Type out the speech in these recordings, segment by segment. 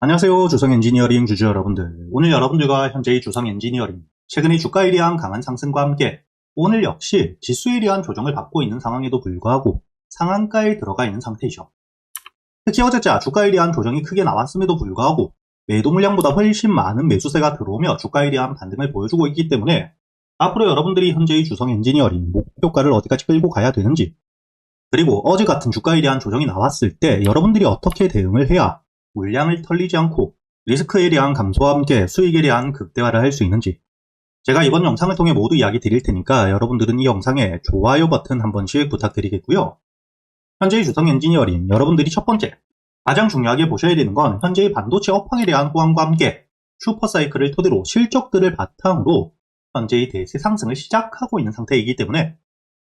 안녕하세요. 주성 엔지니어링 주주 여러분들. 오늘 여러분들과 현재의 주성 엔지니어링, 최근의 주가에 대한 강한 상승과 함께 오늘 역시 지수에 대한 조정을 받고 있는 상황에도 불구하고 상한가에 들어가 있는 상태이죠. 특히 어제자 주가에 대한 조정이 크게 나왔음에도 불구하고 매도 물량보다 훨씬 많은 매수세가 들어오며 주가에 대한 반등을 보여주고 있기 때문에 앞으로 여러분들이 현재의 주성 엔지니어링 목표가를 어디까지 끌고 가야 되는지, 그리고 어제 같은 주가에 대한 조정이 나왔을 때 여러분들이 어떻게 대응을 해야 물량을 털리지 않고 리스크에 대한 감소와 함께 수익에 대한 극대화를 할 수 있는지, 제가 이번 영상을 통해 모두 이야기 드릴 테니까 여러분들은 이 영상에 좋아요 버튼 한 번씩 부탁드리겠고요. 현재의 주성 엔지니어링, 여러분들이 첫 번째 가장 중요하게 보셔야 되는 건 현재의 반도체 업황에 대한 호황과 함께 슈퍼사이클을 토대로 실적들을 바탕으로 현재의 대세 상승을 시작하고 있는 상태이기 때문에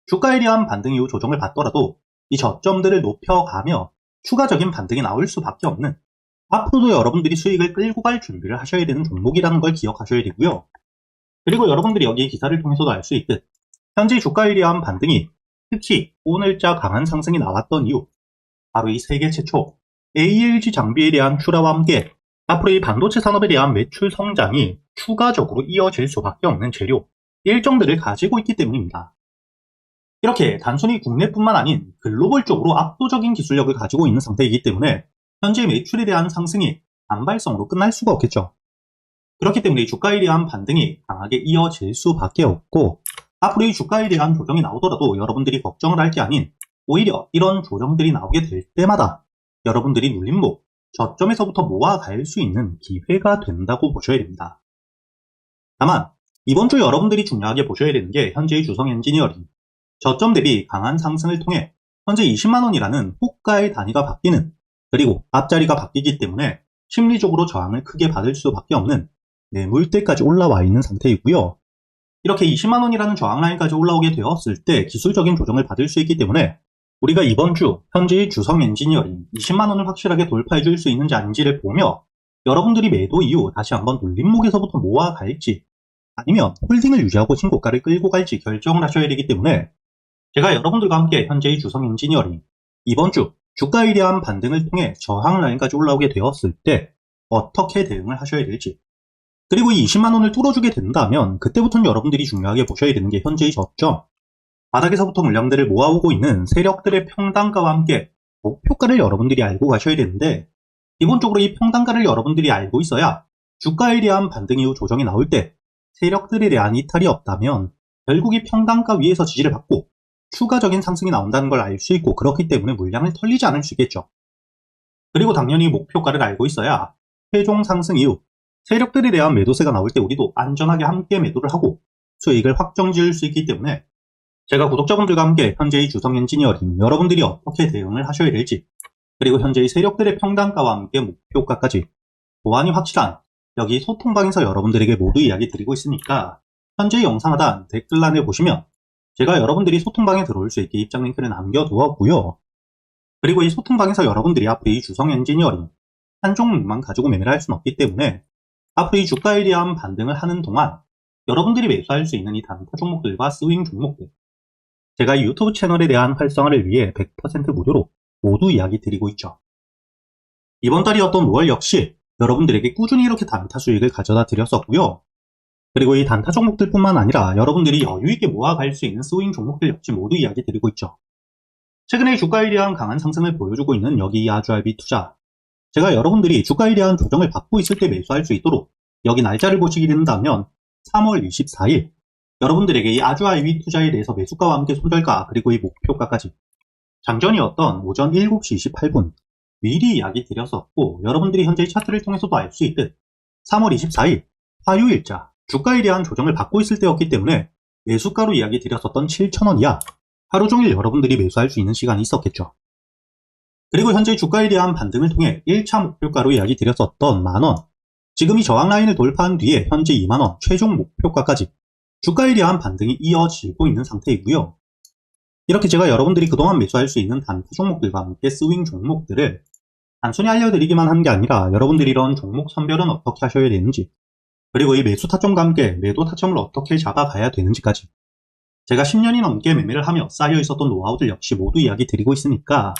주가에 대한 반등 이후 조정을 받더라도 이 저점들을 높여가며 추가적인 반등이 나올 수밖에 없는, 앞으로도 여러분들이 수익을 끌고 갈 준비를 하셔야 되는 종목이라는 걸 기억하셔야 되고요. 그리고 여러분들이 여기 기사를 통해서도 알 수 있듯 현재 주가에 대한 반등이 특히 오늘자 강한 상승이 나왔던 이유, 바로 이 세계 최초 ALG 장비에 대한 출하와 함께 앞으로 이 반도체 산업에 대한 매출 성장이 추가적으로 이어질 수밖에 없는 재료 일정들을 가지고 있기 때문입니다. 이렇게 단순히 국내뿐만 아닌 글로벌적으로 압도적인 기술력을 가지고 있는 상태이기 때문에 현재 매출에 대한 상승이 단발성으로 끝날 수가 없겠죠. 그렇기 때문에 주가에 대한 반등이 강하게 이어질 수밖에 없고, 앞으로 이 주가에 대한 조정이 나오더라도 여러분들이 걱정을 할 게 아닌 오히려 이런 조정들이 나오게 될 때마다 여러분들이 눌림목 저점에서부터 모아갈 수 있는 기회가 된다고 보셔야 됩니다. 다만 이번 주 여러분들이 중요하게 보셔야 되는 게 현재의 주성 엔지니어링, 저점 대비 강한 상승을 통해 현재 20만원이라는 호가의 단위가 바뀌는, 그리고 앞자리가 바뀌기 때문에 심리적으로 저항을 크게 받을 수밖에 없는 매물대까지 올라와 있는 상태이고요. 이렇게 20만원이라는 저항 라인까지 올라오게 되었을 때 기술적인 조정을 받을 수 있기 때문에 우리가 이번 주 현재의 주성 엔지니어링 20만원을 확실하게 돌파해 줄 수 있는지 아닌지를 보며 여러분들이 매도 이후 다시 한번 눌림목에서부터 모아갈지 아니면 홀딩을 유지하고 신고가를 끌고 갈지 결정을 하셔야 되기 때문에 제가 여러분들과 함께 현재의 주성 엔지니어링 이번 주 주가에 대한 반등을 통해 저항 라인까지 올라오게 되었을 때 어떻게 대응을 하셔야 될지, 그리고 이 20만원을 뚫어주게 된다면 그때부터는 여러분들이 중요하게 보셔야 되는 게 현재의 저점, 바닥에서부터 물량들을 모아오고 있는 세력들의 평단가와 함께 목표가를 여러분들이 알고 가셔야 되는데, 기본적으로 이 평단가를 여러분들이 알고 있어야 주가에 대한 반등 이후 조정이 나올 때 세력들에 대한 이탈이 없다면 결국 이 평단가 위에서 지지를 받고 추가적인 상승이 나온다는 걸 알 수 있고, 그렇기 때문에 물량을 털리지 않을 수 있겠죠. 그리고 당연히 목표가를 알고 있어야 최종 상승 이후 세력들에 대한 매도세가 나올 때 우리도 안전하게 함께 매도를 하고 수익을 확정 지을 수 있기 때문에 제가 구독자분들과 함께 현재의 주성 엔지니어링 여러분들이 어떻게 대응을 하셔야 될지, 그리고 현재의 세력들의 평단가와 함께 목표가까지 보안이 확실한 여기 소통방에서 여러분들에게 모두 이야기 드리고 있으니까 현재 영상 하단 댓글란에 보시면 제가 여러분들이 소통방에 들어올 수 있게 입장 링크를 남겨두었고요. 그리고 이 소통방에서 여러분들이 앞으로 이 주성 엔지니어링 한 종목만 가지고 매매를 할 수는 없기 때문에 앞으로 이 주가에 대한 반등을 하는 동안 여러분들이 매수할 수 있는 이 단타 종목들과 스윙 종목들, 제가 이 유튜브 채널에 대한 활성화를 위해 100% 무료로 모두 이야기 드리고 있죠. 이번 달이었던 5월 역시 여러분들에게 꾸준히 이렇게 단타 수익을 가져다 드렸었고요. 그리고 이 단타 종목들뿐만 아니라 여러분들이 여유있게 모아갈 수 있는 스윙 종목들 역시 모두 이야기 드리고 있죠. 최근에 주가에 대한 강한 상승을 보여주고 있는 여기 이 아주알비 투자, 제가 여러분들이 주가에 대한 조정을 받고 있을 때 매수할 수 있도록 여기 날짜를 보시게 된다면 3월 24일 여러분들에게 이 아주알비 투자에 대해서 매수가와 함께 손절가 그리고 이 목표가까지 장전이었던 오전 7시 28분 미리 이야기 드렸었고, 여러분들이 현재 차트를 통해서도 알 수 있듯 3월 24일 화요일자 주가에 대한 조정을 받고 있을 때였기 때문에 매수가로 이야기 드렸었던 7,000원 이하 하루 종일 여러분들이 매수할 수 있는 시간이 있었겠죠. 그리고 현재 주가에 대한 반등을 통해 1차 목표가로 이야기 드렸었던 만원, 지금 이 저항 라인을 돌파한 뒤에 현재 2만원 최종 목표가까지 주가에 대한 반등이 이어지고 있는 상태이고요. 이렇게 제가 여러분들이 그동안 매수할 수 있는 단타 종목들과 함께 스윙 종목들을 단순히 알려드리기만 한 게 아니라 여러분들이 이런 종목 선별은 어떻게 하셔야 되는지, 그리고 이 매수 타점과 함께 매도 타점을 어떻게 잡아가야 되는지까지 제가 10년이 넘게 매매를 하며 쌓여 있었던 노하우들 역시 모두 이야기 드리고 있으니까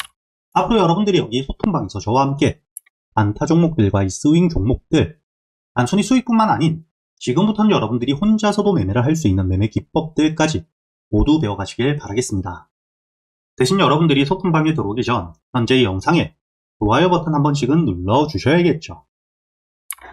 앞으로 여러분들이 여기 소통방에서 저와 함께 안타 종목들과 이 스윙 종목들, 단순히 수익뿐만 아닌 지금부터는 여러분들이 혼자서도 매매를 할 수 있는 매매 기법들까지 모두 배워가시길 바라겠습니다. 대신 여러분들이 소통방에 들어오기 전 현재 이 영상에 좋아요 버튼 한 번씩은 눌러주셔야겠죠.